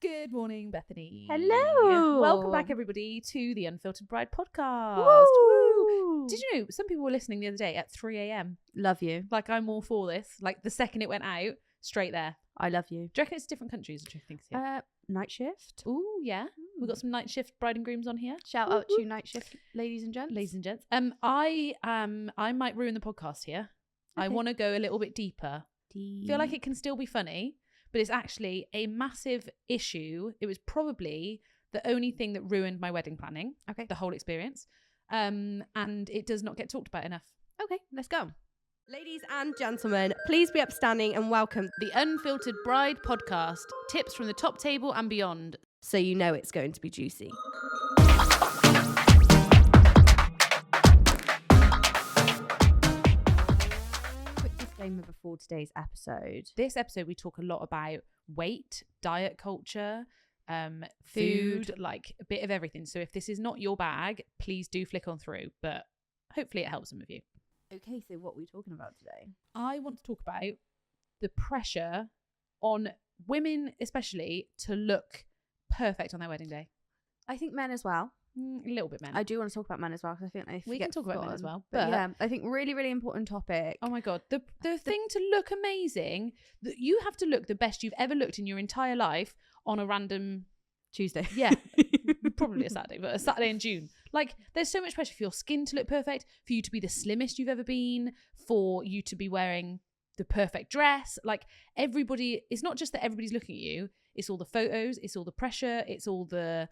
Good morning, Bethany. Hello. Welcome back, everybody, to the Unfiltered Bride podcast. Woo. Did you know some people were listening the other day at 3 a.m? Love you. Like, I'm all for this. Like, the second it went out, straight there. I love you. Do you reckon it's different countries? What do you think? Night shift. Oh, yeah. We've got some night shift bride and grooms on here. Shout out to night shift ladies and gents. Ladies and gents. I might ruin the podcast here. Okay. I want to go a little bit deeper. Feel like it can still be funny, but it's actually a massive issue. It was probably the only thing that ruined my wedding planning. Okay. The whole experience. And it does not get talked about enough. Okay, let's go. Ladies and gentlemen, please be upstanding and welcome The Unfiltered Bride podcast. Tips from the top table and beyond. so you know it's going to be juicy. Quick disclaimer before today's episode. This episode, we talk a lot about weight, diet culture, food, like a bit of everything. So if this is not your bag, please do flick on through, but hopefully it helps some of you. Okay, so what are we talking about today? I want to talk about the pressure on women, especially, to look perfect on their wedding day. I think men as well. A little bit men. I do want to talk about men as well because I think we can talk about men as well. But yeah, I think really, really important topic. Oh my God. The thing to look amazing, that you have to look the best you've ever looked in your entire life on a random Tuesday. Yeah. Probably a Saturday, but a Saturday in June. Like, there's so much pressure for your skin to look perfect, for you to be the slimmest you've ever been, for you to be wearing the perfect dress. Like, everybody, it's not just that everybody's looking at you, it's all the photos, it's all the pressure, it's all the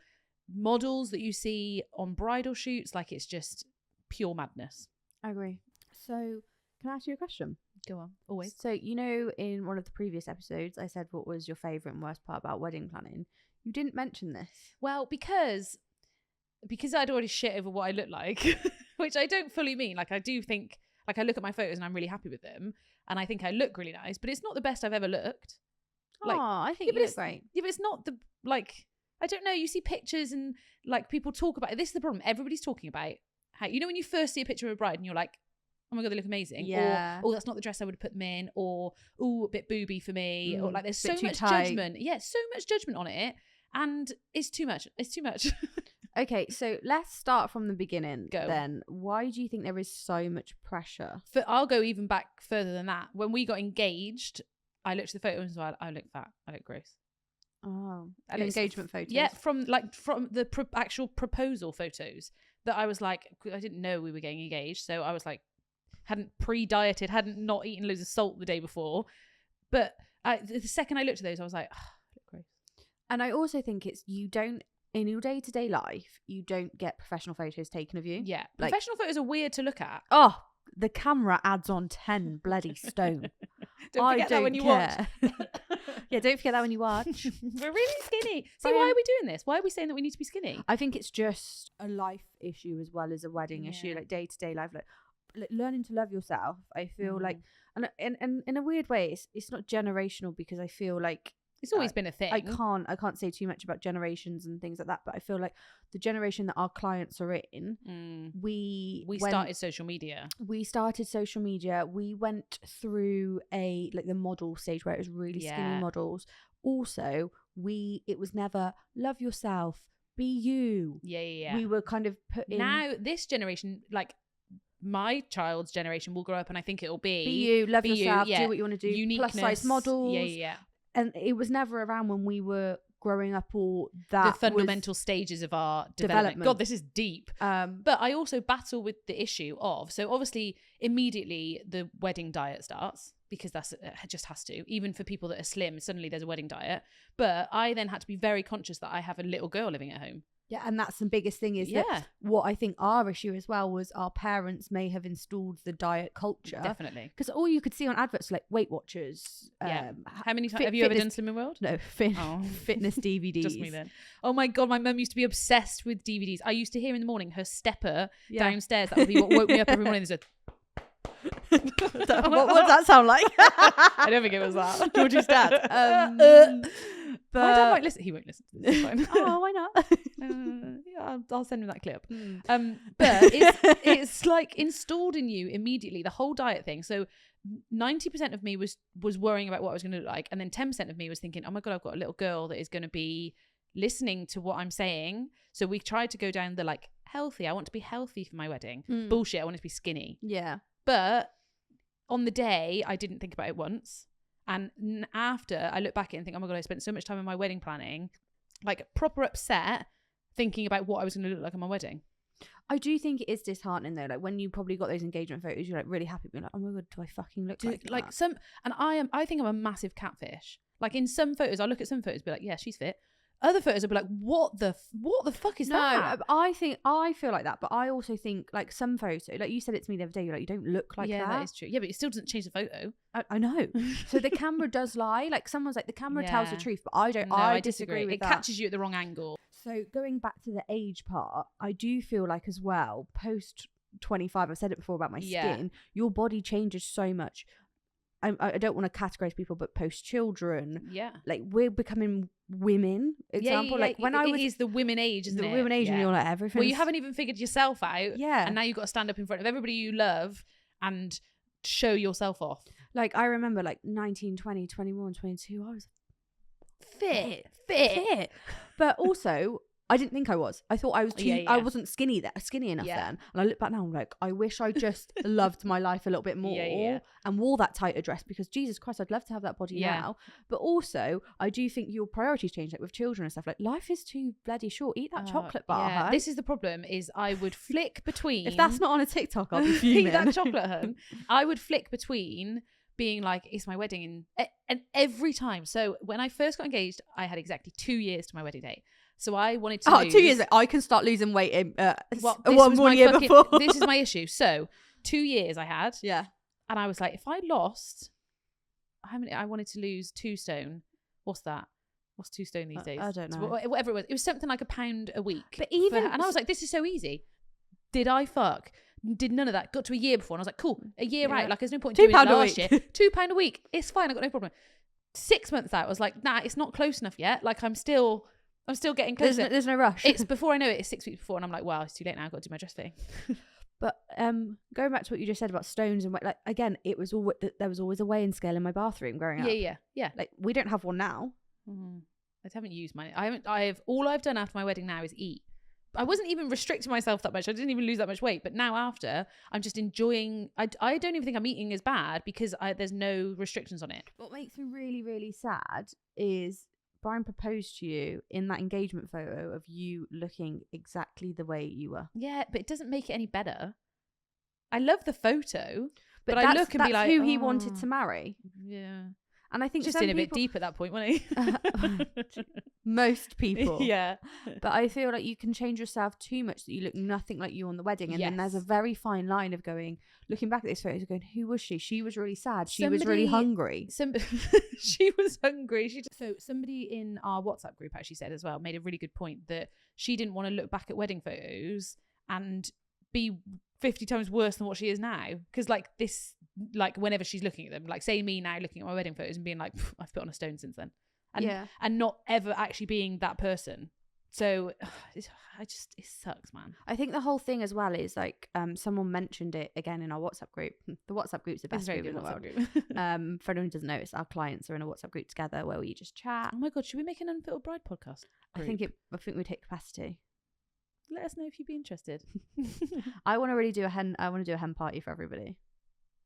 models that you see on bridal shoots. Like, it's just pure madness. I agree. So, can I ask you a question? Go on, always. So, you know, in one of the previous episodes, I said what was your favourite and worst part about wedding planning. You didn't mention this. Well, because I'd already shit over what I look like, which I don't fully mean. Like, I do think, like, I look at my photos and I'm really happy with them, and I think I look really nice, but it's not the best I've ever looked. Like, I think you look great. Yeah, but it's not the, like, I don't know, you see pictures and, like, people talk about it. This is the problem. Everybody's talking about how, you know, when you first see a picture of a bride and you're like, oh my God, they look amazing. Yeah. Or, oh, that's not the dress I would have put them in. Or, oh, a bit booby for me. Or, like, there's so much tight. judgment. Yeah, so much judgment on it. And it's too much. It's too much. Okay, so let's start from the beginning. Go. Then. Why do you think there is so much pressure? I'll go even back further than that. When we got engaged, I looked at the photos and was like, I look fat. I look gross. Oh, And engagement photos. Yeah, from the actual proposal photos that I was like, I didn't know we were getting engaged. So I was like, hadn't pre-dieted, hadn't not eaten loads of salt the day before. But the second I looked at those, I was like, oh, I look gross. And I also think it's, you don't, in your day-to-day life, you don't get professional photos taken of you. Yeah. Like, professional photos are weird to look at. Oh, the camera adds on 10 bloody stone. Don't forget that when you watch. Yeah, don't forget that when you watch. We're really skinny. See, why are we doing this? Why are we saying that we need to be skinny? I think it's just a life issue as well as a wedding issue, like day-to-day life. Like learning to love yourself, I feel like, and in a weird way, it's not generational, because I feel like it's always been a thing. I can't say too much about generations and things like that, but I feel like the generation that our clients are in, we started social media. We started social media. We went through the model stage where it was really skinny models. Also, it was never love yourself, be you. Yeah. We were kind of put in. Now this generation, like, my child's generation, will grow up and I think it'll be you, love yourself, do what you want to do, uniqueness, plus size models. Yeah. And it was never around when we were growing up, or that the fundamental stages of our development. God, this is deep. But I also battle with the issue of, so obviously immediately the wedding diet starts, because it just has to. Even for people that are slim, suddenly there's a wedding diet. But I then had to be very conscious that I have a little girl living at home. Yeah, and that's the biggest thing, is that what I think our issue as well was our parents may have installed the diet culture. Definitely. Because all you could see on adverts, like Weight Watchers. Yeah. How many times have you ever done Slimming World? No, fitness DVDs. Just me then. Oh my God, my mum used to be obsessed with DVDs. I used to hear in the morning her stepper downstairs. That would be what woke me up every morning. There's a what does that sound like? I don't think it was that. Georgie's dad. But my dad might listen. He won't listen to this. It's fine. Oh, why not? Yeah, I'll send him that clip. But it's like installed in you immediately, the whole diet thing. So 90% of me was worrying about what I was going to look like, and then 10% of me was thinking, oh my god, I've got a little girl that is going to be listening to what I'm saying. So we tried to go down the like healthy, I want to be healthy for my wedding. Bullshit, I wanted to be skinny. Yeah. But on the day, I didn't think about it once. And after, I look back at it and think, oh my god, I spent so much time on my wedding planning, like proper upset, thinking about what I was going to look like on my wedding. I do think it is disheartening though. Like when you probably got those engagement photos, you're like really happy, being like, oh my god, do I fucking look like that? some? And I think I'm a massive catfish. Like in some photos, I look at some photos, be like, yeah, she's fit. Other photos, I'll be like, what the fuck is that? I feel like that, but I also think like some photos, like you said it to me the other day, you're like, you don't look like that. Yeah, that is true. Yeah, but it still doesn't change the photo. I know. So the camera does lie. Like someone's like, the camera tells the truth, but I don't. No, I disagree with it that. catches you at the wrong angle. So going back to the age part, I do feel like as well, post 25, I've said it before about my skin, your body changes so much. I don't want to categorize people, but post children, like we're becoming women. Example, like when it is the women age, isn't it? The women age, and you're like everything. Well, you haven't even figured yourself out, and now you've got to stand up in front of everybody you love and show yourself off. Like I remember, like 19, 20, 21, 22, I was fit, but also. I didn't think I was. I thought I was too. I wasn't skinny enough then. And I look back now, I'm like, I wish I just loved my life a little bit more and wore that tighter dress, because Jesus Christ, I'd love to have that body now. But also, I do think your priorities change, like with children and stuff. Like life is too bloody short. Eat that chocolate bar. Hun. This is the problem. Is I would flick between. If that's not on a TikTok, I'll be fuming. Eat that chocolate, hun. I would flick between being like, it's my wedding, and every time. So when I first got engaged, I had exactly 2 years to my wedding date. So I wanted to lose. 2 years. I can start losing weight in one year before. This is my issue. So 2 years I had. Yeah. And I was like, if I lost, how many? I wanted to lose 2 stone. What's that? What's 2 stone these days? I don't know. So whatever it was. It was something like £1 a week. But even. And I was like, this is so easy. Did I fuck? Did none of that. Got to a year before. And I was like, cool. A year out. Like, there's no point in doing it last year. £2 a week. It's fine. I got no problem. 6 months out, I was like, nah, it's not close enough yet. Like, I'm still getting closer. There's no rush. It's before I know it, it's 6 weeks before, and I'm like, wow, it's too late now. I've got to do my dress fitting. But going back to what you just said about stones and like again, it was all there was always a weighing scale in my bathroom growing up. Yeah. Like we don't have one now. I haven't used mine. All I've done after my wedding now is eat. I wasn't even restricting myself that much. I didn't even lose that much weight. But now after, I'm just enjoying. I don't even think I'm eating as bad because there's no restrictions on it. What makes me really, really sad is Brian proposed to you in that engagement photo of you looking exactly the way you were. Yeah, but it doesn't make it any better. I love the photo, but I look and be like, who he wanted to marry. Yeah. And I think just in a bit deep at that point, wasn't he? Most people. Yeah. But I feel like you can change yourself too much that you look nothing like you on the wedding. And then there's a very fine line of looking back at these photos, going, who was she? She was really sad. She was really hungry. She was hungry. So somebody in our WhatsApp group actually said as well, made a really good point that she didn't want to look back at wedding photos and be 50 times worse than what she is now. Because like this, like whenever she's looking at them, like say me now looking at my wedding photos and being like, I've put on a stone since then. And not ever actually being that person. So it sucks, man. I think the whole thing as well is like someone mentioned it again in our WhatsApp group. The WhatsApp group's the best group in the world. For anyone who doesn't know, it's our clients are in a WhatsApp group together where we just chat. Oh my god, should we make an Unfiltered Bride podcast group? I think we'd hit capacity. Let us know if you'd be interested. I want to really do a hen party for everybody.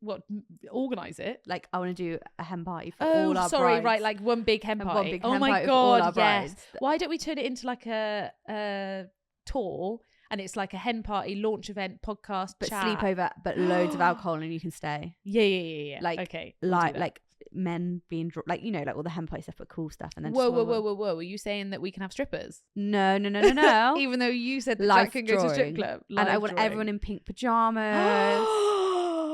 What, organise it? Like I want to do a hen party for all our brides. Right, like one big hen party. Oh my god, yes. Why don't we turn it into like a tour, and it's like a hen party launch event podcast, but chat. sleepover, but loads of alcohol and you can stay. Yeah. Like okay, like men being like like all the hen party stuff, but cool stuff. And then whoa. Are you saying that we can have strippers? No. Even though you said that Jack can go to strip club. And I want everyone in pink pajamas.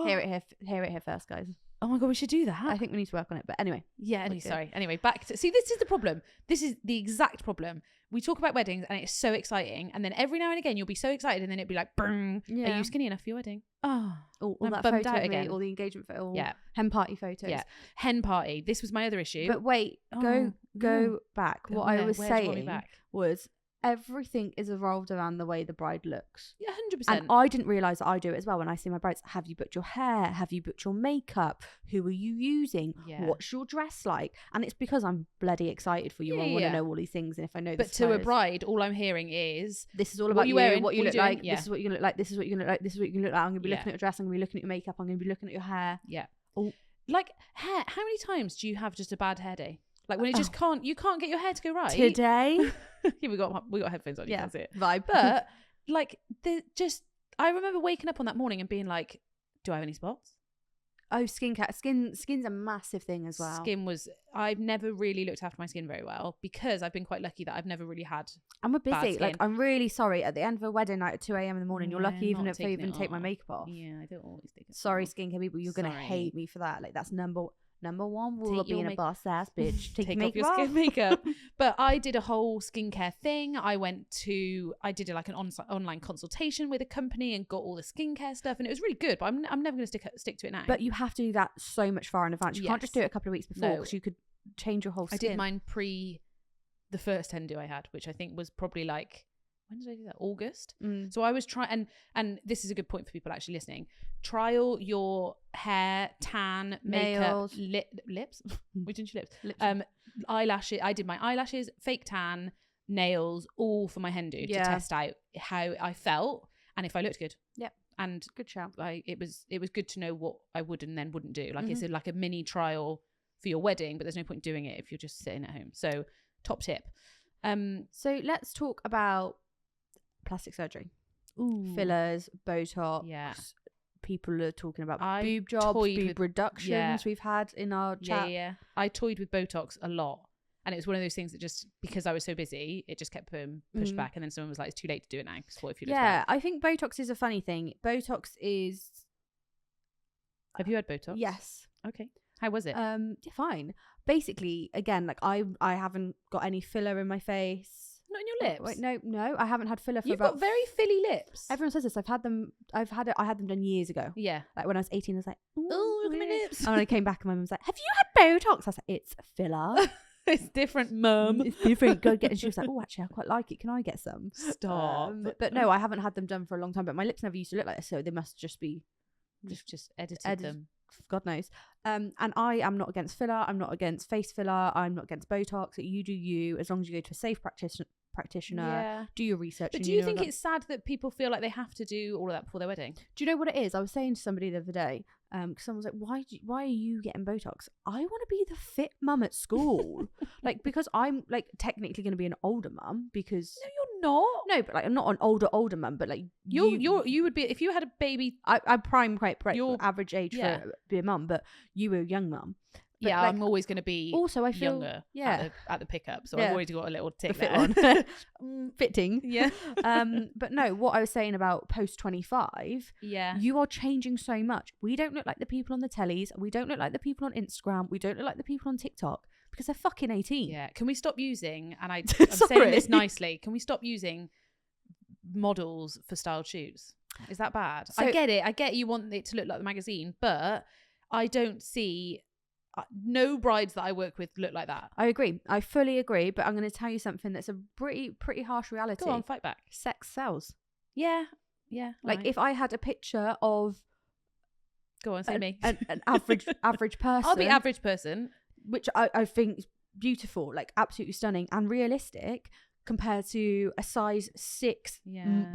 Hear it here first, guys. Oh my god, we should do that. I think we need to work on it. But anyway. Yeah, sorry. Anyway, back to... See, this is the problem. This is the exact problem. We talk about weddings and it's so exciting. And then every now and again, you'll be so excited and then it'll be like, are you skinny enough for your wedding? Oh, all that photo out again. All the engagement photo. Yeah. Hen party photos. Yeah. Hen party. This was my other issue. But wait, go back. What I was saying was everything is evolved around the way the bride looks. Yeah, 100%. And I didn't realise that I do it as well when I see my brides. Have you booked your hair? Have you booked your makeup? Who are you using? Yeah. What's your dress like? And it's because I'm bloody excited for you. I want to know all these things. And if I know But to a bride, all I'm hearing is, this is all about you, wearing, what you look like. Yeah. This is what you're going to look like. This is what you're going to look like. This is what you're going to look like. I'm going to be looking at your dress. I'm going to be looking at your makeup. I'm going to be looking at your hair. Yeah. Oh. Like hair, how many times do you have just a bad hair day? Like when it just you can't get your hair to go right. Today. Yeah, we got headphones on, you can't see it. Vibe. But like I remember waking up on that morning and being like, do I have any spots? Oh, skincare. Skin's a massive thing as well. I've never really looked after my skin very well because I've been quite lucky that I've never really had. And we're busy. Like, I'm really sorry. At the end of a wedding night at 2 a.m. in the morning, you're lucky even if I even take my makeup off. Yeah, I don't always take it. Sorry, skincare people, you're gonna hate me for that. Like, that's number one rule of being a boss ass bitch. Take off your skin makeup. But I did a whole skincare thing. I did like an online consultation with a company and got all the skincare stuff, and it was really good. But I'm never going to stick to it now. But you have to do that so much far in advance. You can't just do it a couple of weeks before because you could change your whole skin. I did mine pre the first Hindu I had, which I think was probably like, when did I do that? August. So I was trying, and this is a good point for people actually listening. Trial your hair, tan, makeup, lips. We didn't lips. Eyelashes. I did my eyelashes, fake tan, nails, all for my Hindu to test out how I felt and if I looked good. Yep. And good shout. It was good to know what I would and then wouldn't do. Like it's like a mini trial for your wedding, but there's no point doing it if you're just sitting at home. So top tip. So let's talk about plastic surgery. Ooh. Fillers, Botox. Yeah. People are talking about boob jobs, boob reductions we've had in our chat. Yeah. I toyed with Botox a lot. And it was one of those things that just, because I was so busy, it just kept pushed back. And then someone was like, it's too late to do it now. Because what if you look bad? I think Botox is a funny thing. Botox is... Have you had Botox? Yes. Okay. How was it? Fine. Basically, again, like I haven't got any filler in my face. Not in your lips? Wait, no, I haven't had filler for You've got very filly lips. Everyone says this. I had them done years ago. Yeah. Like when I was 18, I was like, oh, look at my lips. And when I came back, and my mum was like, have you had Botox? I was like, it's filler. It's different, mum. It's different. Go get it. And she was like, oh, actually, I quite like it. Can I get some? Stop. But no, I haven't had them done for a long time. But my lips never used to look like this, so they must just be just edited them. God knows. And I am not against filler. I'm not against face filler. I'm not against Botox. You do you, as long as you go to a safe practitioner, do your research. But do you think it's sad that people feel like they have to do all of that before their wedding? Do you know what it is? I was saying to somebody the other day, because someone was like, why are you getting Botox? I want to be the fit mum at school. Like, because I'm like technically going to be an older mum because... No, you're not. No, but like I'm not an older mum, but like you would be, if you had a baby... I'm quite your average age for be a mum, but you were a young mum. But yeah, like, I'm always going to be also I feel younger at the pickup, so I've already got a little tick fit there. On. Fitting. Yeah. But no, what I was saying about post 25, you are changing so much. We don't look like the people on the tellies. We don't look like the people on Instagram. We don't look like the people on TikTok because they're fucking 18. Yeah. Can we stop using, and I'm saying this nicely, can we stop using models for styled shoots? Is that bad? So, I get you want it to look like the magazine, but I don't see... no brides that I work with look like that. I agree. I fully agree. But I'm going to tell you something that's a pretty harsh reality. Go on, fight back. Sex sells. Yeah. Like if I had a picture of, go on, say me, an average person. I'll be average person, which I think is beautiful, like absolutely stunning and realistic compared to a size 6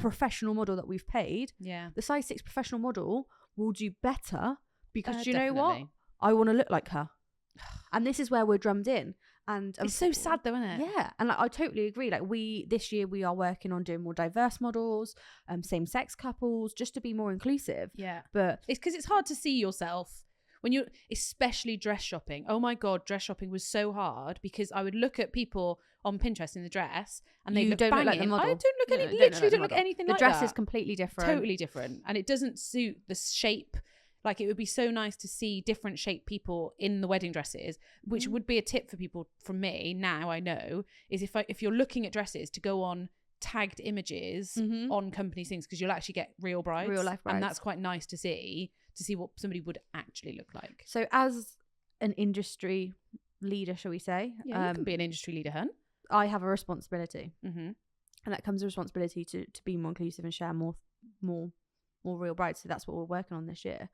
professional model that we've paid. Yeah, the size 6 professional model will do better because you know what? I want to look like her. And this is where we're drummed in. And it's so sad though, isn't it? Yeah. And like, I totally agree. Like this year we are working on doing more diverse models, same sex couples, just to be more inclusive. Yeah. But it's because it's hard to see yourself when you're, especially dress shopping. Oh my God, dress shopping was so hard because I would look at people on Pinterest in the dress and they don't look like the model. I don't look literally don't look anything like that. The dress is completely different. Totally different. And it doesn't suit the shape. Like it would be so nice to see different shaped people in the wedding dresses, which would be a tip for people from me. Now I know is if you're looking at dresses to go on tagged images on company things because you'll actually get real brides, real life brides, and that's quite nice to see what somebody would actually look like. So as an industry leader, shall we say? Yeah, you can be an industry leader, hun. I have a responsibility. And that comes the responsibility to be more inclusive and share more real brides. So that's what we're working on this year.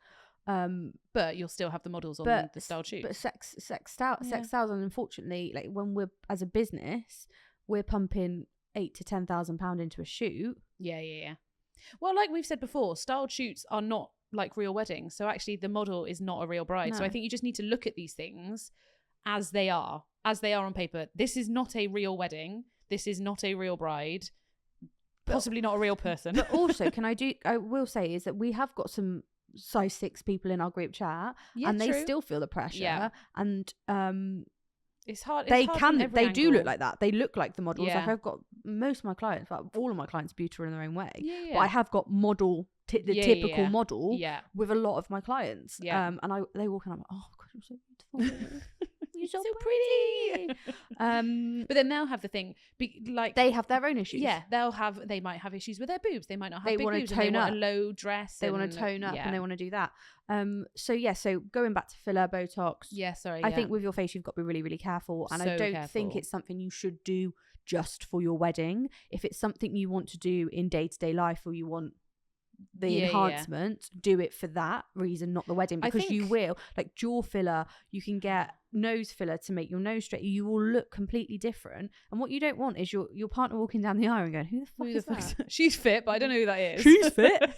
But you'll still have the models on the style shoots. But sex styles, and unfortunately, like when we're as a business, we're pumping £8,000 to £10,000 into a shoot. Yeah. Well, like we've said before, styled shoots are not like real weddings. So actually, the model is not a real bride. No. So I think you just need to look at these things as they are on paper. This is not a real wedding. This is not a real bride. Possibly not a real person. But also, I will say is that we have got some size 6 people in our group chat, and they still feel the pressure. Yeah. And it's hard. They do look like that. They look like the models. Yeah. Like I've got most of my clients, like all of my clients, beautiful in their own way. Yeah. But I have got model, typical model. Yeah. With a lot of my clients. Yeah. And they walk in, I'm like, oh God, you're so beautiful. You're so pretty. But then they'll have the thing, like they have their own issues. Yeah, they might have issues with their boobs. They might not have big boobs. They want a low dress. They want to tone up, and they want to do that. So going back to filler, Botox. Yeah, sorry. I think with your face, you've got to be really, really careful. And I don't think it's something you should do just for your wedding. If it's something you want to do in day-to-day life, or you want the enhancement, do it for that reason, not the wedding, because you will, like jaw filler, you can get nose filler to make your nose straight. You will look completely different, and what you don't want is your partner walking down the aisle and going, who the fuck is that? She's fit, but I don't know who that is. She's fit.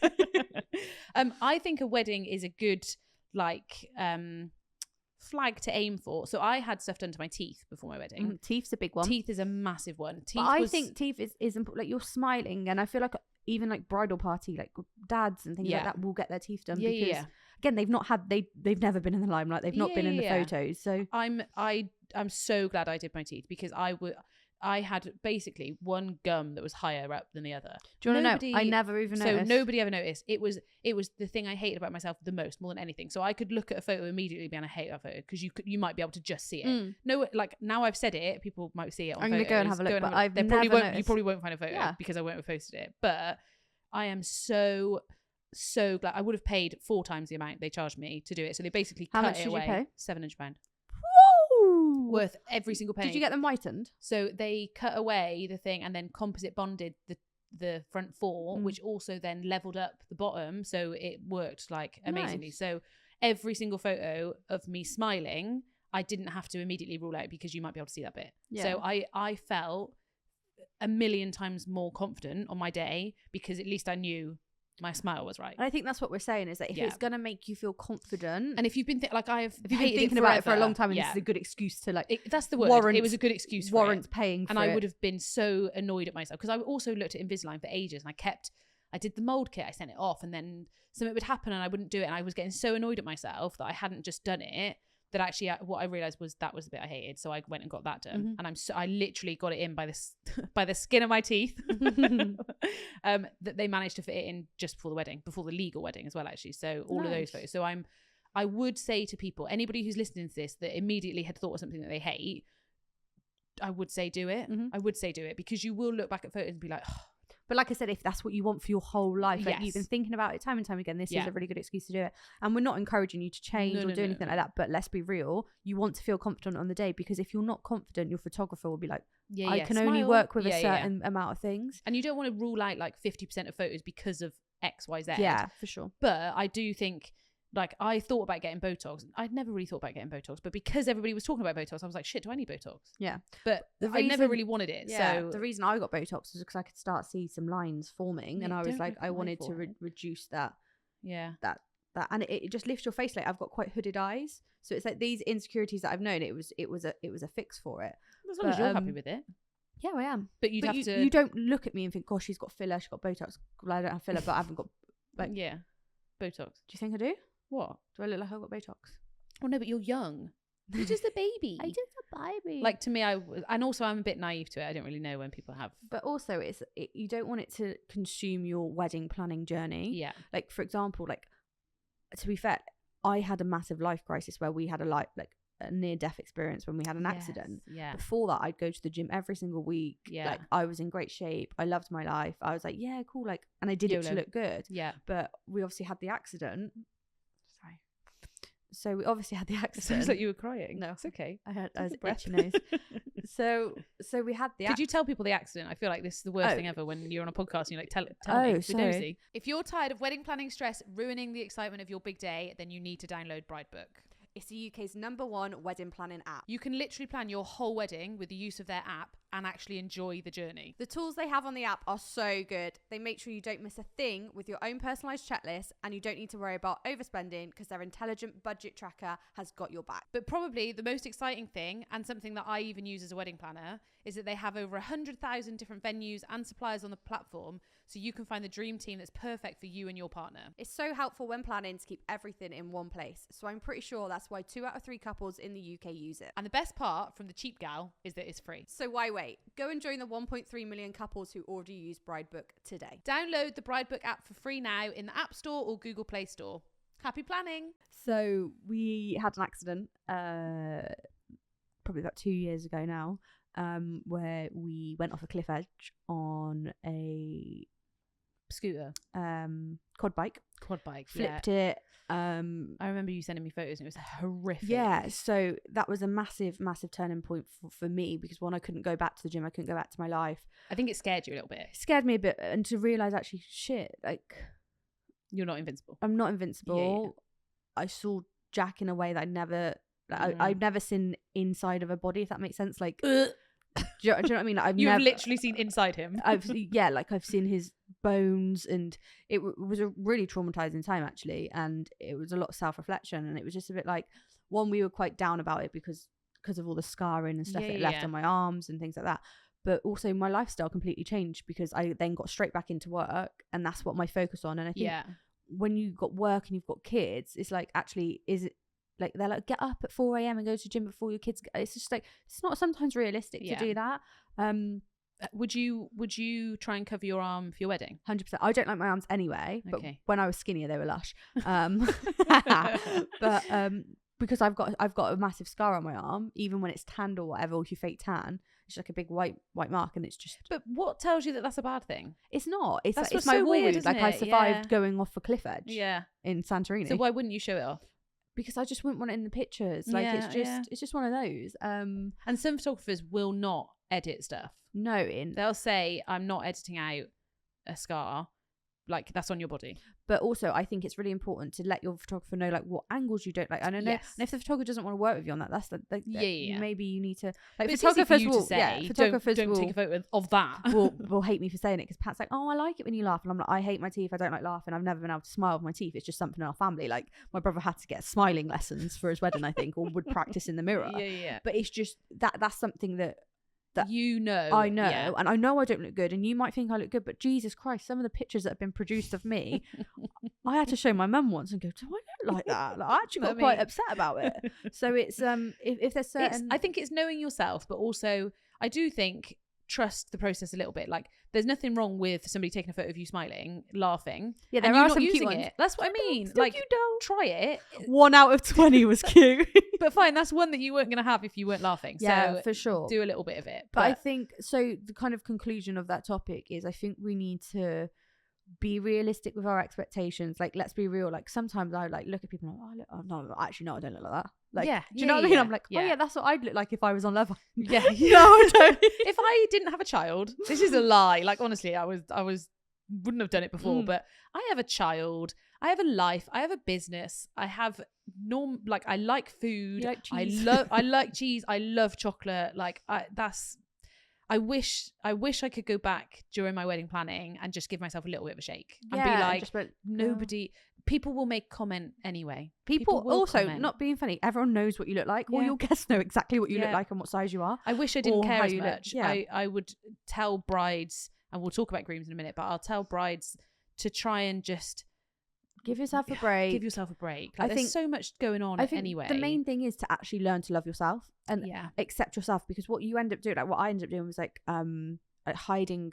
I think a wedding is a good flag to aim for. So I had stuff done to my teeth before my wedding. Teeth's a big one. Teeth is a massive one. I think teeth is important. Like you're smiling, and I feel like even like bridal party, like dads and things like that will get their teeth done because again, they've never been in the limelight. They've not been in the photos. So I'm so glad I did my teeth, because I had basically one gum that was higher up than the other. Do you want to know? I never even noticed. So nobody ever noticed. It was the thing I hated about myself the most, more than anything. So I could look at a photo immediately and I hate that photo, because you might be able to just see it. No, like now I've said it, people might see it on I'm photos. Gonna go and have a look, but I've never noticed. You probably won't find a photo because I won't have posted it. But I am so glad. I would have paid 4 times the amount they charged me to do it. So they basically cut it away. How much did you pay? £700. Worth every single penny. Did you get them whitened? So they cut away the thing and then composite bonded the front 4, which also then leveled up the bottom, so it worked like amazingly. Nice. So every single photo of me smiling, I didn't have to immediately rule out, because you might be able to see that bit. Yeah. So I felt a million times more confident on my day, because at least I knew my smile was right. And I think that's what we're saying, is that if it's going to make you feel confident, and if you've been thinking about it for a long time, and this is a good excuse to that's the word. It was a good excuse for warrants paying for it. And I would have been so annoyed at myself, because I also looked at Invisalign for ages, and I did the mold kit, I sent it off, and then something would happen and I wouldn't do it, and I was getting so annoyed at myself that I hadn't just done it, that actually what I realized was that was the bit I hated. So I went and got that done, and I literally got it in by the skin of my teeth. That they managed to fit it in just before the wedding, before the legal wedding as well, actually. So all of those photos. So I would say to people, anybody who's listening to this that immediately had thought of something that they hate, I would say do it. I would say do it, because you will look back at photos and be like, oh. But like I said, if that's what you want for your whole life, like you've been thinking about it time and time again, this is a really good excuse to do it. And we're not encouraging you to change or do anything like that. But let's be real. You want to feel confident on the day, because if you're not confident, your photographer will be like, I can only work with a certain amount of things. And you don't want to rule out like 50% of photos because of X, Y, Z. Yeah, for sure. But I do think, like, I thought about getting Botox. I'd never really thought about getting Botox, but because everybody was talking about Botox, I was like, shit, do I need Botox? Yeah. But I never really wanted it. Yeah, so the reason I got Botox was because I could start see some lines forming, and I was like, I wanted to reduce that. Yeah. That and it just lifts your face. Like, I've got quite hooded eyes, so it's like these insecurities that I've known. It was a fix for it. As long as you're happy with it. Yeah, I am. But you don't look at me and think, gosh, she's got filler, she's got Botox. Well, I don't have filler, but I haven't got Botox. Do you think I do? What? Do I look like I've got Botox? Oh no, but you're young. You're just a baby. I'm just a baby. Like, to me, and also I'm a bit naive to it. I don't really know when people have. But also, you don't want it to consume your wedding planning journey. Yeah. Like, for example, like, to be fair, I had a massive life crisis where we had a near-death experience when we had an accident. Yeah. Before that, I'd go to the gym every single week. Yeah. Like, I was in great shape. I loved my life. I was like, yeah, cool. Like, and I did it to look good. Yeah. But we obviously had the accident. Sorry. So we obviously had the accident. Sounds like you were crying. No, it's okay. I was itchy nose. So we had the. Could you tell people the accident? I feel like this is the worst thing ever when you're on a podcast and you're like, tell me. Sorry. Nosy. If you're tired of wedding planning stress ruining the excitement of your big day, then you need to download Bridebook. It's the UK's #1 wedding planning app. You can literally plan your whole wedding with the use of their app and actually enjoy the journey. The tools they have on the app are so good. They make sure you don't miss a thing with your own personalised checklist, and you don't need to worry about overspending because their intelligent budget tracker has got your back. But probably the most exciting thing, and something that I even use as a wedding planner, is that they have over 100,000 different venues and suppliers on the platform, so you can find the dream team that's perfect for you and your partner. It's so helpful when planning to keep everything in one place. So I'm pretty sure that's why 2 out of 3 couples in the UK use it. And the best part from the cheap gal is that it's free. So why wait? Go and join the 1.3 million couples who already use Bridebook today. Download the Bridebook app for free now in the App Store or Google Play Store. Happy planning. So we had an accident probably about 2 years ago now, where we went off a cliff edge on a scooter, quad bike, flipped it. I remember you sending me photos and it was horrific. Yeah, so that was a massive turning point for me, because one, I couldn't go back to the gym, I couldn't go back to my life. I think it scared you a little bit. It scared me a bit, and to realise actually, shit, like, you're not invincible. I'm not invincible. I saw Jack in a way that I've never seen inside of a body, if that makes sense. Like, do you know what I mean? Like, You've literally seen inside him. I've seen his bones, and it was a really traumatizing time actually, and it was a lot of self-reflection, and it was just a bit like, one, we were quite down about it because of all the scarring and stuff it left on my arms and things like that, but also my lifestyle completely changed because I then got straight back into work, and that's what my focus on. And I think when you've got work and you've got kids, it's like, actually, is it like, they're like, get up at 4 a.m. and go to the gym before your kids it's just like, it's not sometimes realistic to do that. Would you try and cover your arm for your wedding? 100%. I don't like my arms anyway, but when I was skinnier they were lush. But because I've got a massive scar on my arm, even when it's tanned or whatever, or if you fake tan, it's like a big white mark, and it's just. But what tells you that that's a bad thing? It's not. It's that's like, it's my so wound. Weird, like, it? I survived going off a cliff edge. Yeah. In Santorini. So why wouldn't you show it off? Because I just wouldn't want it in the pictures. Like, it's just one of those. And some photographers will not edit stuff. No, they'll say, I'm not editing out a scar. Like, that's on your body. But also, I think it's really important to let your photographer know, like, what angles you don't like. I don't know. And if the photographer doesn't want to work with you on that, that's maybe you need to. Like, photographers will say, photographers don't take a photo of that. will hate me for saying it, because Pat's like, oh, I like it when you laugh, and I'm like, I hate my teeth. I don't like laughing. I've never been able to smile with my teeth. It's just something in our family. Like, my brother had to get smiling lessons for his wedding, I think, or would practice in the mirror. Yeah. But it's just that's something that you know, I know, and I know I don't look good, and you might think I look good, but Jesus Christ, some of the pictures that have been produced of me, I had to show my mum once and go, do I look like that? Like, I actually got quite upset about it. So it's if there's certain, I think it's knowing yourself, but also I do think trust the process a little bit. Like, there's nothing wrong with somebody taking a photo of you smiling, laughing. Yeah, there are some cute ones. That's what I mean. Like, you don't try it. 1 out of 20 was cute. But fine, that's one that you weren't going to have if you weren't laughing. Yeah, so for sure. Do a little bit of it. But I think, so the kind of conclusion of that topic is, I think we need to be realistic with our expectations. Like, let's be real. Like, sometimes I like look at people and I'm like, oh, no, actually, no, I don't look like that. Like, do you know what I mean? I'm like, oh yeah, that's what I'd look like if I was on Love. Yeah. No, I don't. If I didn't have a child, this is a lie. Like, honestly, I wouldn't have done it before, but I have a child. I have a life. I have a business. I have I like food. You like cheese? I like cheese. I love chocolate. Like, I wish I could go back during my wedding planning and just give myself a little bit of a shake and be like, people will make comment anyway. People also comment. Not being funny. Everyone knows what you look like. All your guests know exactly what you look like and what size you are. I wish I didn't care as much. I would tell brides, and we'll talk about grooms in a minute, but I'll tell brides to try and just give yourself a break. Give yourself a break. Like, there's so much going on anyway. The main thing is to actually learn to love yourself and accept yourself, because what you end up doing, like what I ended up doing, was like hiding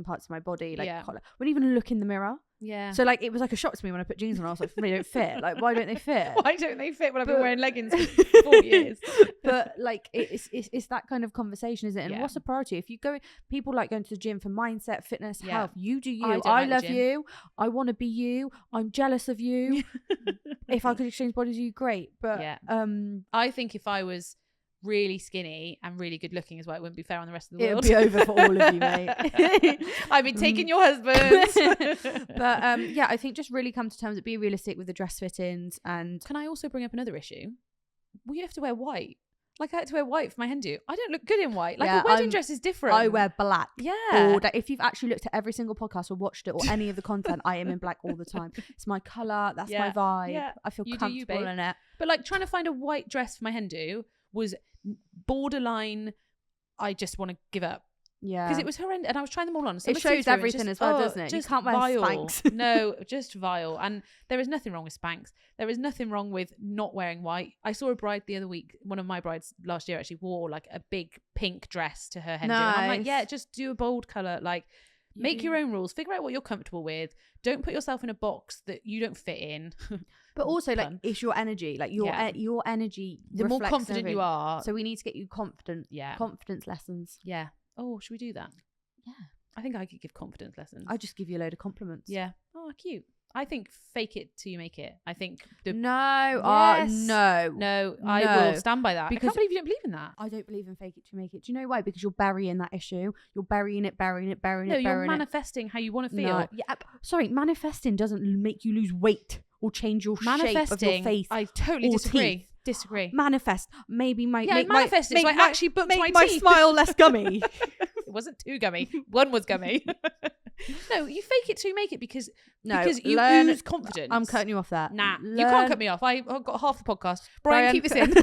parts of my body, like when you even look in the mirror, Yeah. So like it was like a shock to me when I put jeans on. I was like, they don't fit. Like, why don't they fit? Why don't they fit when I've been wearing leggings for 4 years? But like it's that kind of conversation, isn't it? And what's the priority? If you go, people like going to the gym for mindset, fitness, health. You do you. I love you. I want to be you. I'm jealous of you. If I could exchange bodies with you, great. But I think if I was really skinny and really good looking as well, it wouldn't be fair on the rest of the world. It'll be over for all of you, mate. I'd be taking your husband. But yeah, I think just really come to terms with be realistic with the dress fittings. And can I also bring up another issue? We have to wear white. Like I had to wear white for my hen do. I don't look good in white. Like a wedding dress is different. I wear black. Yeah. All day. If you've actually looked at every single podcast or watched it or any of the content, I am in black all the time. It's my colour. That's my vibe. Yeah. I feel comfortable in it. But like trying to find a white dress for my hen do was borderline. I just want to give up. Yeah, because it was horrendous, and I was trying them all on. It shows everything as well, doesn't it? You can't wear Spanx. No, just vile. And there is nothing wrong with Spanx. There is nothing wrong with not wearing white. I saw a bride the other week. One of my brides last year actually wore like a big pink dress to her hen do. And I'm like, yeah, just do a bold colour. Like, make your own rules. Figure out what you're comfortable with. Don't put yourself in a box that you don't fit in. But also, like, it's your energy. Like, your energy. The more confident you are. So we need to get you confident. Yeah. Confidence lessons. Yeah. Oh, should we do that? Yeah. I think I could give confidence lessons. I just give you a load of compliments. Yeah. Oh, cute. I think fake it till you make it. I think no, I will stand by that. Because I can't believe you don't believe in that. I don't believe in fake it till you make it. Do you know why? Because you're burying that issue. You're burying it. No, you're manifesting how you want to feel. No. Yeah, sorry, manifesting doesn't make you lose weight or change your shape of your face. I totally disagree. Manifest. Maybe manifest is I actually booked my smile less gummy. It wasn't too gummy. One was gummy. No, you fake it till you make it because you lose confidence. I'm cutting you off there. Nah, you can't cut me off. I've got half the podcast. Brian, keep this in.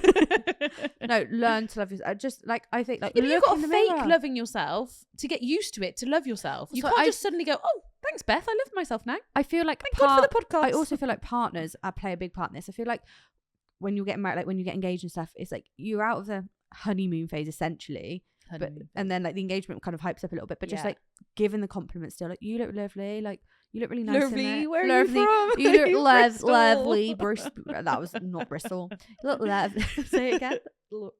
No, learn to love yourself. Just like I think, like you've got to fake loving yourself to get used to it, to love yourself. You can't just suddenly go, oh, thanks, Beth. I love myself now. I feel like thank God for the podcast. I also feel like partners play a big part in this. I feel like when you're getting married, like when you get engaged and stuff, it's like you're out of the honeymoon phase essentially. And then like the engagement kind of hypes up a little bit, but just like giving the compliments still, like you look lovely, like you look really nice. Lovely, where are you from? You look lovely. That was not Bristol. You look lovely. Say it again.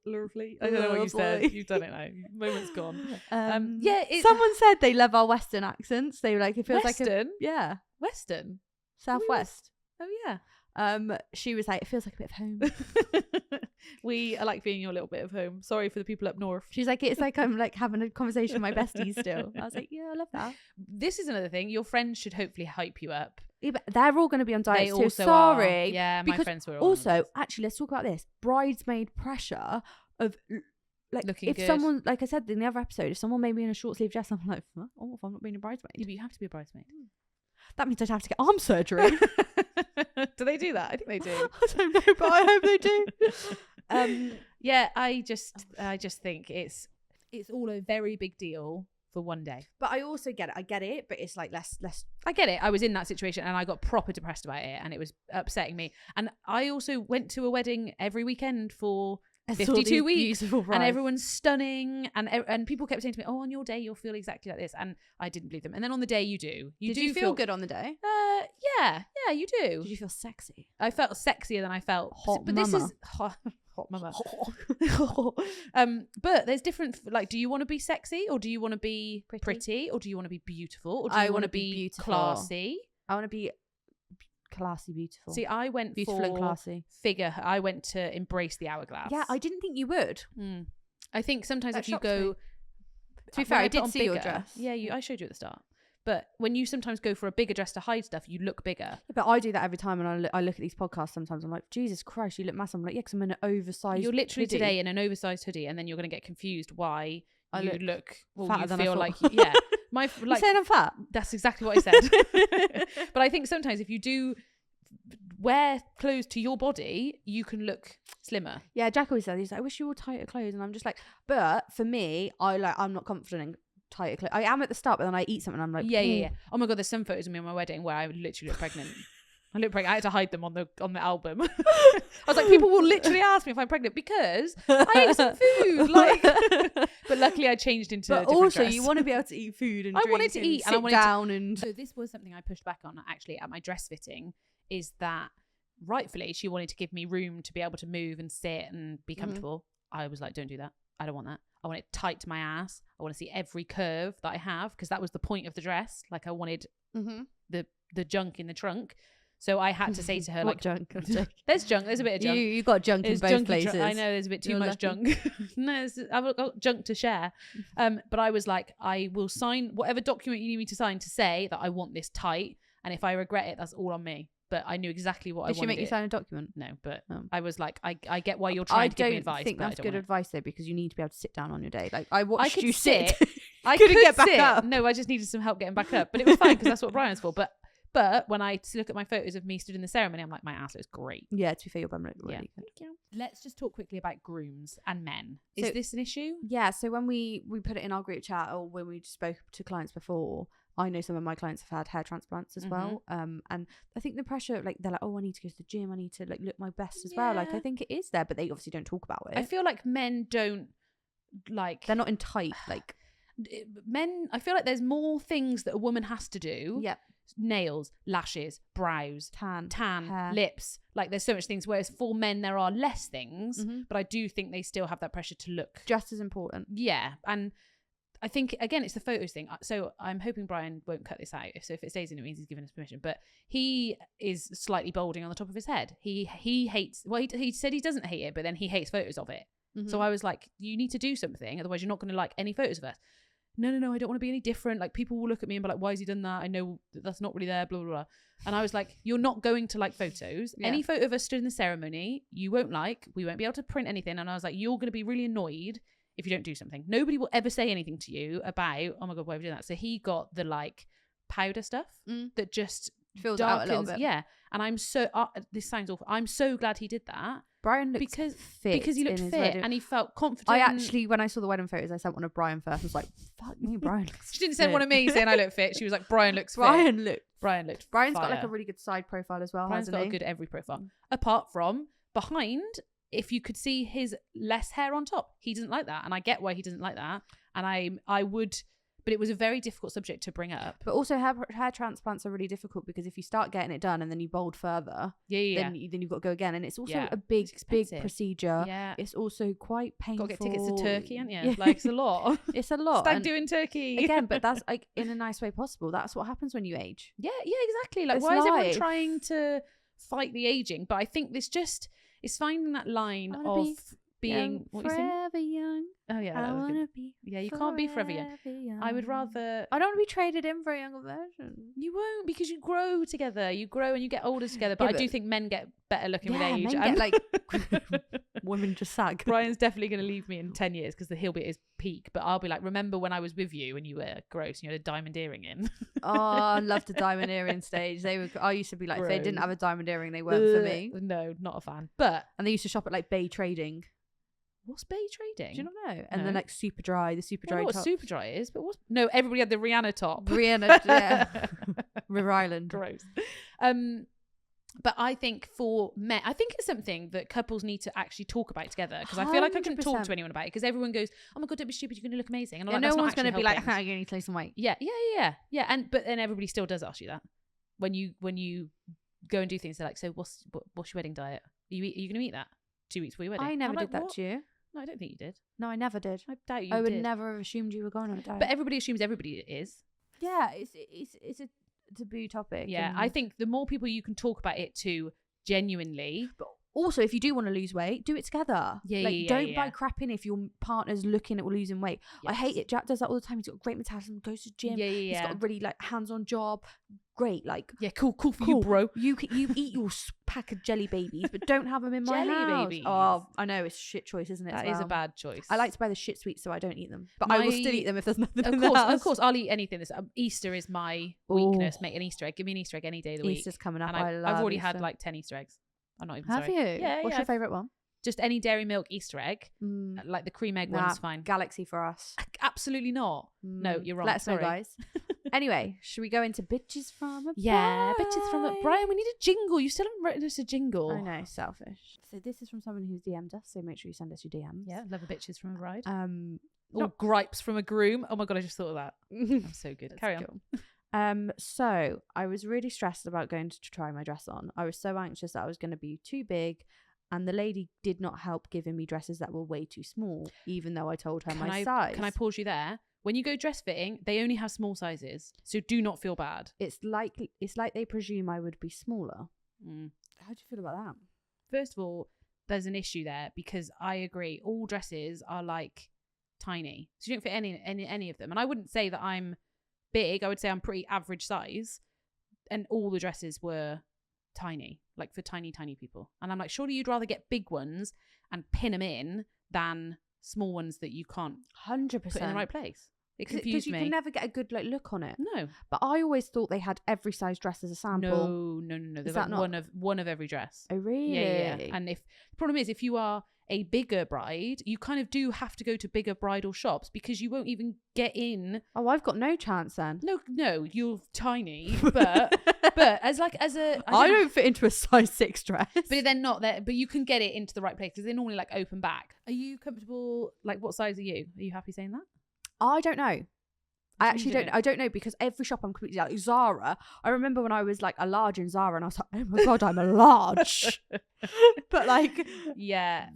Lovely. I don't know what you said. You've done it now. Moment's gone. Someone said they love our Western accents. They were like, it feels Western? like Western, Southwest. Oh yeah. She was like, it feels like a bit of home. We are like being your little bit of home. Sorry for the people up north. She's like, it's like I'm like having a conversation with my besties still. I was like, yeah, I love that. This is another thing. Your friends should hopefully hype you up. Yeah, but they're all going to be on diets too. Also sorry. Are. Yeah, my friends were all also, actually, let's talk about this. Bridesmaid pressure of like looking if good. Someone, like I said in the other episode, if someone made me in a short sleeve dress, I'm like, oh, if I'm not being a bridesmaid. Yeah, but you have to be a bridesmaid. That means I'd have to get arm surgery. Do they do that? I think they do. I don't know, but I hope they do. Yeah, I just think it's all a very big deal for one day. But I also get it. I get it, but it's like less. I get it. I was in that situation and I got proper depressed about it and it was upsetting me. And I also went to a wedding every weekend for 52 weeks and everyone's stunning and people kept saying to me, oh, on your day you'll feel exactly like this, and I didn't believe them. And then on the day you do. Did you feel good on the day? Yeah, you do. Did you feel sexy? I felt sexier than I felt hot. But mama. This is hot mama. But there's different, like, do you want to be sexy or do you want to be pretty or do you want to be beautiful or do you want to be classy? I want to be classy, beautiful. See, I went beautiful and classy. Figure. I went to embrace the hourglass. Yeah, I didn't think you would. I think sometimes if you go, to be fair, I did see your dress. Yeah, I showed you at the start. But when you sometimes go for a bigger dress to hide stuff, you look bigger. But I do that every time, and I look at these podcasts sometimes. I'm like, Jesus Christ, you look massive. I'm like, yeah, because I'm in an oversized. You're literally hoodie. Today in an oversized hoodie, and then you're going to get confused why you look fatter than feel I like thought. yeah. You saying I'm fat? That's exactly what I said. But I think sometimes if you do wear clothes to your body, you can look slimmer. Yeah, Jack always says, he's like, I wish you wore tighter clothes, and I'm just like, but for me, I'm not confident in tighter clothes. I am at the start, but then I eat something and I'm like, yeah. Oh my God, there's some photos of me on my wedding where I literally look pregnant. I look pregnant. I had to hide them on the album. I was like, people will literally ask me if I'm pregnant because I ate some food. Like, but luckily I changed into. But a different also, dress. you want to be able to eat food and I drink wanted to and eat sit and I wanted down to, and. So this was something I pushed back on actually at my dress fitting. Is that rightfully she wanted to give me room to be able to move and sit and be comfortable. I was like, don't do that. I don't want that. I want it tight to my ass. I want to see every curve that I have because that was the point of the dress. Like I wanted the junk in the trunk. So I had to say to her, like, junk? There's junk. There's a bit of junk. You got junk in both places. I know there's a bit too much junk. No, I've got junk to share. But I was like, I will sign whatever document you need me to sign to say that I want this tight. And if I regret it, that's all on me. But I knew exactly what I wanted. Did she make you sign a document? No, but I was like, I get why you're trying to give me advice. I think that's good advice though, because you need to be able to sit down on your day. Like I watched could you sit. I couldn't could get back sit. up. No, I just needed some help getting back up. But it was fine because that's what Brian's for. But when I look at my photos of me stood in the ceremony, I'm like, my ass looks great. Yeah, to be fair, your bum looked really good. Thank you. Let's just talk quickly about grooms and men. Is this an issue? Yeah, so when we put it in our group chat or when we spoke to clients before, I know some of my clients have had hair transplants as well. And I think the pressure, like they're like, oh, I need to go to the gym. I need to like look my best as well. Like I think it is there, but they obviously don't talk about it. I feel like men don't like. They're not in tight like. Men, I feel like there's more things that a woman has to do. Yeah. Nails, lashes, brows, tan, hair. lips. Like there's so much things. Whereas for men there are less things, but I do think they still have that pressure to look just as important. Yeah, and I think again it's the photos thing. So I'm hoping Brian won't cut this out. So if it stays in, it means he's given us permission. But he is slightly balding on the top of his head. He hates. Well, he said he doesn't hate it, but then he hates photos of it. So I was like, you need to do something, otherwise you're not going to like any photos of us. No, I don't want to be any different. Like people will look at me and be like, why has he done that? I know that's not really there, blah, blah, blah. And I was like, you're not going to like photos. Yeah. Any photo of us stood in the ceremony, you won't like. We won't be able to print anything. And I was like, you're going to be really annoyed if you don't do something. Nobody will ever say anything to you about, oh my God, why are we doing that? So he got the like powder stuff that just fills darkens, out a little bit. Yeah. And I'm so, this sounds awful. I'm so glad he did that. Brian looked fit because he looked fit and he felt confident. I actually, when I saw the wedding photos, I sent one of Brian first. I was like, "Fuck me, Brian." She didn't send one of me saying I look fit. She was like, "Brian looks fit." Brian looked. Brian's fire. got like a really good side profile as well. Brian's got a good every profile. Apart from behind, if you could see his less hair on top, he doesn't like that, and I get why he doesn't like that. And I would. But it was a very difficult subject to bring up. But also hair transplants are really difficult because if you start getting it done and then you bald further, then you've got to go again. And it's also a big procedure. Yeah. It's also quite painful. Got to get tickets to Turkey, haven't you? Like, it's a lot. It's a lot. Stag do in Turkey. Again, but that's like in a nice way possible. That's what happens when you age. Yeah, exactly. Like, why is everyone trying to fight the aging? But I think this just is finding that line of being forever young. Oh yeah, I want to be. Yeah, you can't be forever young. I would rather. I don't want to be traded in for a younger version. You won't, because you grow together. You grow and you get older together. But I do think men get better looking with age. Men get like women just sag. Brian's definitely going to leave me in 10 years because he'll be at his peak. But I'll be like, remember when I was with you and you were gross and you had a diamond earring in? Oh, I loved the diamond earring stage. I used to be like, if they didn't have a diamond earring, they weren't for me. No, not a fan. And they used to shop at like Bay Trading. What's Bay Trading? Do you not know? And then like Super Dry, the Super Dry. I know what Super Dry is, but everybody had the Rihanna top. River Island. Gross. But I think for men, I think it's something that couples need to actually talk about together, because I feel like I couldn't talk to anyone about it because everyone goes, "Oh my God, don't be stupid, you're going to look amazing," and I'm like, no one's going to be like, "You need to lose some weight." Yeah. But then everybody still does ask you that when you go and do things. They're like, "So what's your wedding diet? Are you going to eat that 2 weeks before your wedding?" I never did that to you. No, I don't think you did. No, I never did. I doubt you did. I would never have assumed you were going on a diet. But everybody assumes everybody is. Yeah, it's a taboo topic. Yeah, I think the more people you can talk about it to genuinely. But also, if you do want to lose weight, do it together. Don't buy crap in if your partner's looking at losing weight. Yes. I hate it. Jack does that all the time. He's got a great metabolism, goes to the gym. He's got a really like hands-on job. Great, like cool for you, bro. You eat your pack of jelly babies, but don't have them in my house. Babies. Oh, I know, it's a shit choice, isn't it? That is a bad choice. I like to buy the shit sweets, so I don't eat them, but I will still eat them if there's nothing in the house. Of course, I'll eat anything. Easter is my weakness. Make an Easter egg. Give me an Easter egg any day of the week. Easter's coming up. And I've already had like 10 Easter eggs. I'm not even sorry. Have you? Yeah. What's your favourite one? Just any dairy milk Easter egg. Like the cream egg one's fine. Galaxy for us. Absolutely not. No, you're wrong. Let us know, guys. Anyway, should we go into bitches from a bitches from a Brian, we need a jingle. You still haven't written us a jingle. I know, selfish. So this is from someone who's DM'd us, so make sure you send us your DMs. Yeah, love a bitches from a bride. Or gripes from a groom. Oh my god, I just thought of that. I'm so good. Carry on. So I was really stressed about going to try my dress on. I was so anxious that I was going to be too big, and the lady did not help giving me dresses that were way too small, even though I told her my size. Can I pause you there? When you go dress fitting, they only have small sizes, so do not feel bad. It's like they presume I would be smaller. How do you feel about that? First of all, there's an issue there because I agree. All dresses are like tiny, so you don't fit any of them. And I wouldn't say that I'm big. I would say I'm pretty average size, and all the dresses were tiny, like for tiny people. And I'm like, surely you'd rather get big ones and pin them in than small ones that you can't 100% put in the right place. It confused me. Because you can never get a good look on it. No. But I always thought they had every size dress as a sample. No. There's like one of every dress. Oh, really? Yeah. And the problem is, if you are a bigger bride, you kind of do have to go to bigger bridal shops because you won't even get in. Oh, I've got no chance then. No, you're tiny, but I don't fit into a size 6 dress. But they're not there. But you can get it into the right place because they're normally like open back. Are you comfortable? Like, what size are you? Are you happy saying that? I don't know. I actually don't. I don't know because every shop I'm completely like Zara. I remember when I was like a large in Zara, and I was like, oh my god, I'm a large. But like, yeah,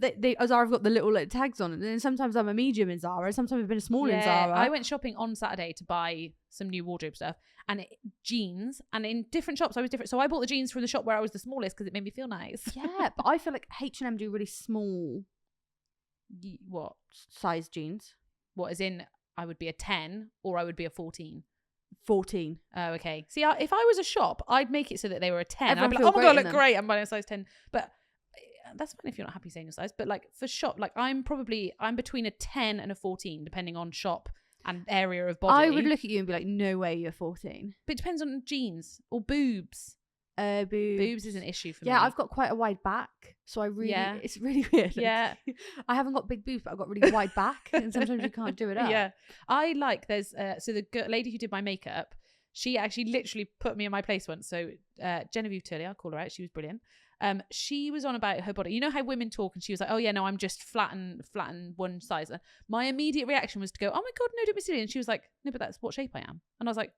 Zara have got the little like, tags on, and then sometimes I'm a medium in Zara, and sometimes I've been a small in Zara. I went shopping on Saturday to buy some new wardrobe stuff and jeans, and in different shops I was different. So I bought the jeans from the shop where I was the smallest because it made me feel nice. Yeah, but I feel like H&M do really small. What size jeans? What, as in? I would be a 10 or I would be a 14. 14. Oh, okay. See, if I was a shop, I'd make it so that they were a 10. Everyone I'd be like, oh my god, I look great. I'm buying a size 10. But that's fine if you're not happy saying your size. But like for shop, like I'm between a 10 and a 14, depending on shop and area of body. I would look at you and be like, no way you're 14. But it depends on jeans or boobs. Boobs is an issue for me. Yeah, I've got quite a wide back, so it's really weird. Yeah, I haven't got big boobs, but I've got really wide back, and sometimes you can't do it up. Yeah, I like there's so the lady who did my makeup, she actually literally put me in my place once. So Genevieve Turley, I'll call her out. She was brilliant. She was on about her body. You know how women talk, and she was like, "Oh yeah, no, I'm just flatten one size." And my immediate reaction was to go, "Oh my god, no, don't be silly." And she was like, "No, but that's what shape I am." And I was like,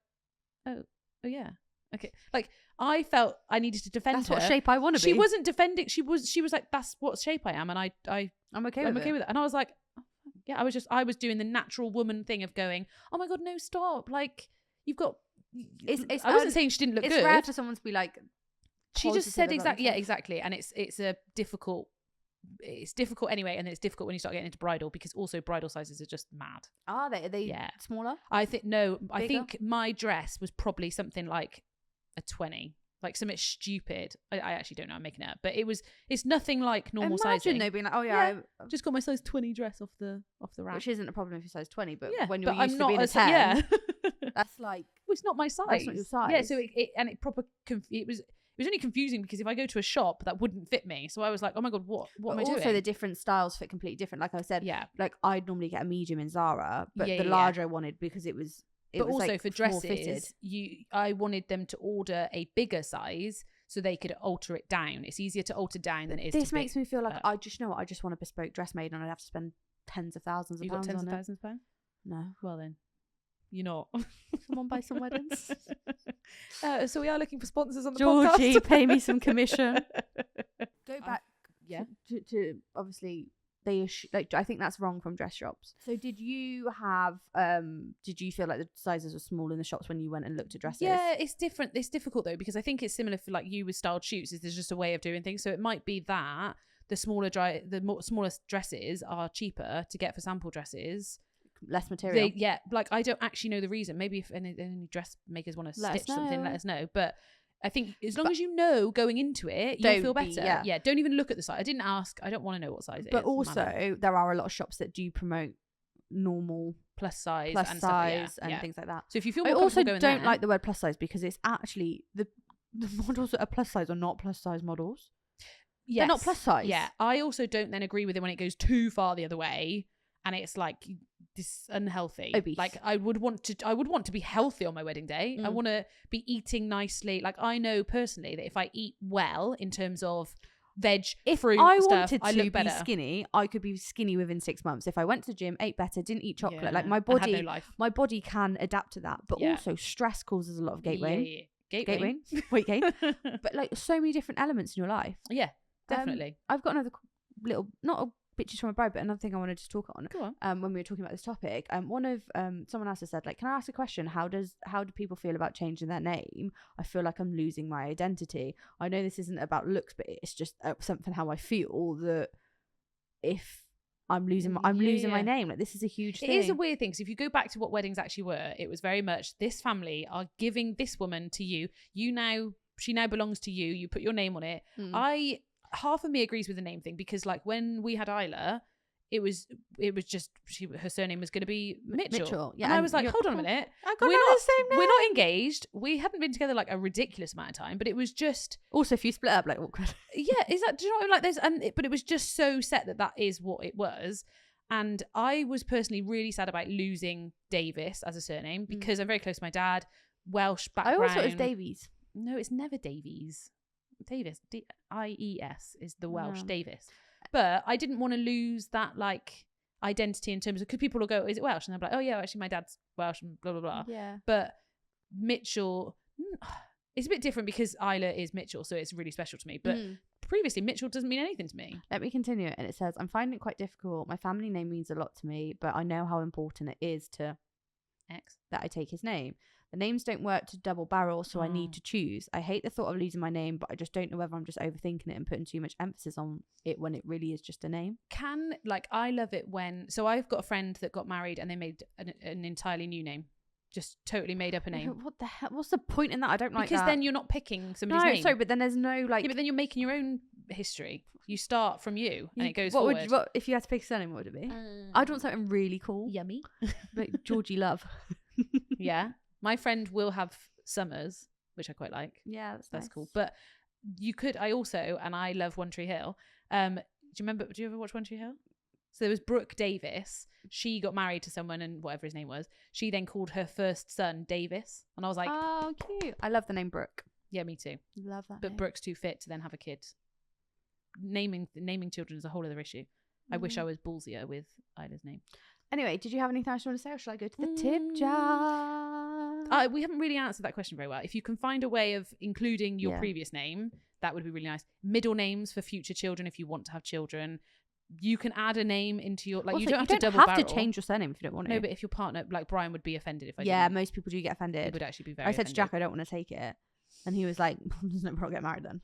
"Oh yeah." Okay, like I felt I needed to defend her. That's what shape I want to be. She wasn't defending. She was like, "That's what shape I am," and I'm okay with it. And I was like, "Yeah." I was doing the natural woman thing of going, "Oh my god, no, stop!" Like you've got. I wasn't saying she didn't look good. It's rare for someone to be like. She just said exactly. Yeah, exactly. And it's a difficult. It's difficult anyway, and then it's difficult when you start getting into bridal because also bridal sizes are just mad. Are they? Are they smaller? I think I think my dress was probably something like a 20, like something stupid. I actually don't know, I'm making it up, but it's nothing like normal sizing. Imagine though being like, oh yeah, I've just got my size 20 dress off the rack, which isn't a problem if you're size 20, but when you're used to being a 10, that's like, well, it's not my size. That's not your size. Yeah, so it was only confusing because if I go to a shop that wouldn't fit me, so I was like, oh my god, what am I doing? Also the different styles fit completely different. Like I said, like I'd normally get a medium in Zara, but the larger I wanted because it was also like for dresses, I wanted them to order a bigger size so they could alter it down. It's easier to alter down than it is. This makes me feel like I just want a bespoke dress made, and I'd have to spend tens of thousands of pounds on it. You got tens of thousands of pounds? No. Well then, you're not. Someone buy some weddings. So we are looking for sponsors on the Georgie, podcast. pay me some commission. Go back. To obviously. I think that's wrong from dress shops. So did you feel like the sizes were small in the shops when you went and looked at dresses? Yeah, it's different. It's difficult though, because I think it's similar for like you with styled shoots. There's just a way of doing things. So it might be that the smallest dresses are cheaper to get for sample dresses. Less material. Like I don't actually know the reason. Maybe if any dressmakers want to stitch something, let us know. But I think as long as you know going into it, you'll feel better. Yeah, don't even look at the size. I didn't ask. I don't want to know what size it is. But also, there are a lot of shops that do promote normal plus size and things like that. So if you feel I more also don't there, like the word plus size because it's actually the models that are plus size are not plus size models. Yes. They're not plus size. Yeah, I also don't then agree with it when it goes too far the other way, and it's like unhealthy. Obese. Like I would want to be healthy on my wedding day. I want to be eating nicely. Like I know personally that if I eat well in terms of veg, fruit, I stuff, wanted I to look be better. skinny, I could be skinny within 6 months if I went to the gym, ate better, didn't eat chocolate. Like my I had body, no life. my body can adapt to that. But also stress causes a lot of gait weight. Gait gain. But like so many different elements in your life. Yeah, definitely. I've got another little, not a bitches from a bride, but another thing I wanted to talk on. Go on. When we were talking about this topic, one of someone else has said, like, can I ask a question? How do people feel about changing their name? I feel like I'm losing my identity. I know this isn't about looks, but it's just something how I feel that if I'm losing my name, like this is a huge thing. It is a weird thing because if you go back to what weddings actually were, it was very much this family are giving this woman to you. She now belongs to you. You put your name on it. Half of me agrees with the name thing because like when we had Isla, it was just her surname was going to be Mitchell. Yeah, and I was like, hold on a minute, we're not engaged. We hadn't been together like a ridiculous amount of time, but it was just also if you split up, like awkward. Yeah, is that? Do you know what I mean? Like there's but it was just so set that is what it was. And I was personally really sad about losing Davis as a surname because I'm very close to my dad, Welsh background. I always thought it was Davies. No, it's never Davies. Davis, D-I-E-S is the Welsh Davis. But I didn't want to lose that like identity in terms of, because people will go, is it Welsh? And they'll be like, oh yeah, actually my dad's Welsh and blah, blah, blah. Yeah. But Mitchell, it's a bit different because Isla is Mitchell, so it's really special to me. But previously, Mitchell doesn't mean anything to me. Let me continue. And it says, I'm finding it quite difficult. My family name means a lot to me, but I know how important it is to X that I take his name. The names don't work to double barrel, so I need to choose. I hate the thought of losing my name, but I just don't know whether I'm just overthinking it and putting too much emphasis on it when it really is just a name. I love it when, so I've got a friend that got married and they made an entirely new name. Just totally made up a name. What the hell? What's the point in that? I don't like that. Because then you're not picking somebody's name. Sorry, but then there's no like... Yeah, but then you're making your own history. You start from you and it goes forward. What if you had to pick a surname, what would it be? I'd want something really cool. Yummy. Like Georgie Love. Yeah. My friend will have Summers, which I quite like. Yeah, that's nice. Cool. But you could, I love One Tree Hill. Do you ever watch One Tree Hill? So there was Brooke Davis. She got married to someone and whatever his name was. She then called her first son Davis. And I was like, oh, cute. I love the name Brooke. Yeah, me too. Love that But name. Brooke's too fit to then have a kid. Naming children is a whole other issue. I wish I was ballsier with Ida's name. Anyway, did you have anything else you want to say, or shall I go to the tip jar? We haven't really answered that question very well. If you can find a way of including your previous name, that would be really nice. Middle names for future children if you want to have children. You can add a name into your... Also, you don't have to double barrel. to change your surname if you don't want to. No, but if your partner... Like, Brian would be offended if I didn't. Yeah, most people do get offended. He would actually be very I said offended. to Jack, I don't want to take it. And he was like, there's no problem, get married then.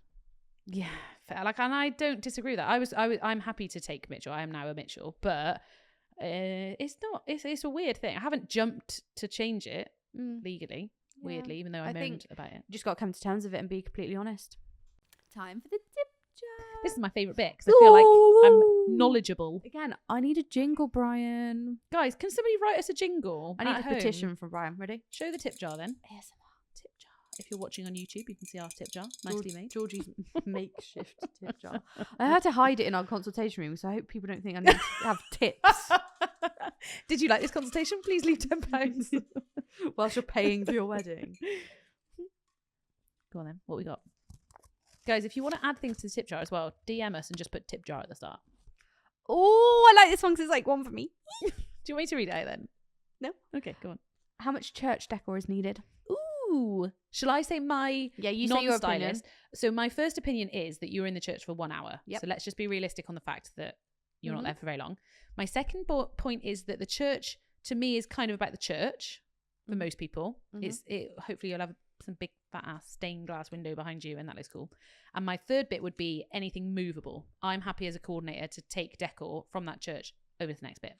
Yeah, fair. Like, and I don't disagree with that. I'm happy to take Mitchell. I am now a Mitchell. But... it's a weird thing. I haven't jumped to change it legally, weirdly, even though I moaned about it. Just got to come to terms with it and be completely honest. Time for the tip jar. This is my favourite bit because I feel like I'm knowledgeable. Again, I need a jingle, Brian. Guys, can somebody write us a jingle? I need a petition from Brian. Ready? Show the tip jar then. ASMR tip jar. If you're watching on YouTube, you can see our tip jar. Nicely made. Georgie's makeshift tip jar. I had to hide it in our consultation room, so I hope people don't think I need to have tips. Did you like this consultation? Please leave £10 whilst you're paying for your wedding. Go on then. What we got? Guys, if you want to add things to the tip jar as well, DM us and just put tip jar at the start. Oh, I like this one because it's like one for me. Do you want me to read it out then? No. Okay, go on. How much church decor is needed? Ooh. Shall I say my you say your opinion. So my first opinion is that you're in the church for 1 hour. Yep. So let's just be realistic on the fact that you're not there for very long. My second point is that the church, to me, is kind of about the church for most people. Hopefully you'll have some big fat ass stained glass window behind you and that looks cool. And my third bit would be anything movable. I'm happy as a coordinator to take decor from that church over to the next bit.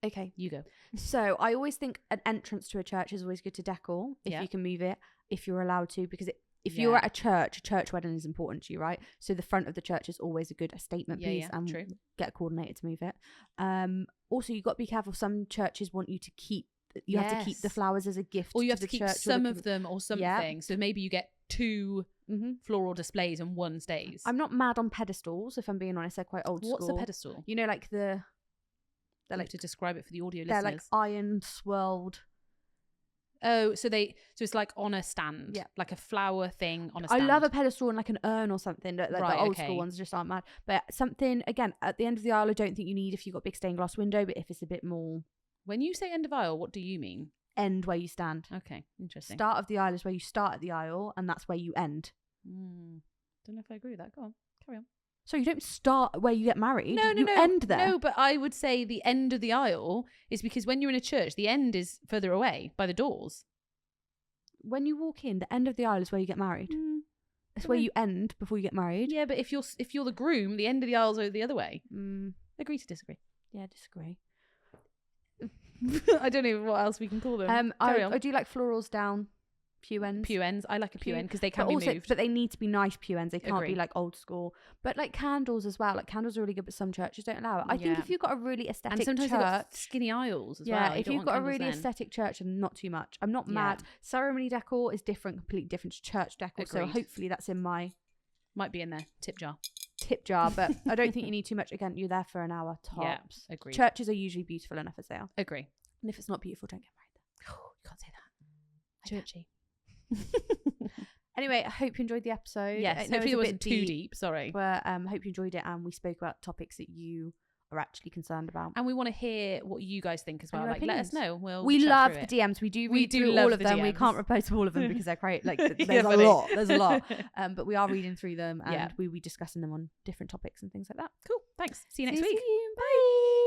Okay. You go. So I always think an entrance to a church is always good to decor if you can move it, if you're allowed to, because if you're at a church wedding is important to you, right? So the front of the church is always a good statement piece and true. Get a coordinator to move it. Also, you've got to be careful. Some churches want you to keep, you have to keep the flowers as a gift. Or you have to the keep church some of them or something. Yeah. So maybe you get 2 floral displays and 1 stays. I'm not mad on pedestals, if I'm being honest. They're quite old school. What's a pedestal? You know, like the They're like to describe it for the audio they're listeners. like iron swirled. Oh, so it's like on a stand, like a flower thing on a stand. I love a pedestal and like an urn or something. Like right, the old school ones just aren't mad. But something, again, at the end of the aisle, I don't think you need if you've got a big stained glass window, but if it's a bit more... When you say end of aisle, what do you mean? End where you stand. Okay, interesting. Start of the aisle is where you start at the aisle, and that's where you end. Don't know if I agree with that. Go on, carry on. So you don't start where you get married. No, you end there. No, but I would say the end of the aisle is because when you're in a church, the end is further away by the doors. When you walk in, the end of the aisle is where you get married. It's where you end before you get married. Yeah, but if you're the groom, the end of the aisle is the other way. Agree to disagree. Yeah, disagree. I don't know what else we can call them. I do like florals down. Pew ends. Pew ends. I like a pew end because they can be moved. But they need to be nice pew ends. They can't be like old school. But like candles as well. Like candles are really good, but some churches don't allow it. I think if you've got a really aesthetic church. And sometimes they've got skinny aisles as well. Yeah, if you've got a really aesthetic church and not too much. I'm not mad. Ceremony decor is different, completely different to church decor. Agreed. So hopefully that's in my... Might be in there. Tip jar. But I don't think you need too much. Again, you're there for an hour tops. Yeah, agreed. Churches are usually beautiful enough as they are. Agree. And if it's not beautiful, don't get married there. Oh, you can't say that. Churchy. Anyway, I hope you enjoyed the episode. Yes, hopefully it wasn't too deep. Sorry. But hope you enjoyed it, and we spoke about topics that you are actually concerned about. And we want to hear what you guys think as well. Like, let us know. We love the DMs. We do read through all of them. We can't reply to all of them because they're great. Like there's a lot. But we are reading through them, and we discussing them on different topics and things like that. Cool. Thanks. See you next week. Bye.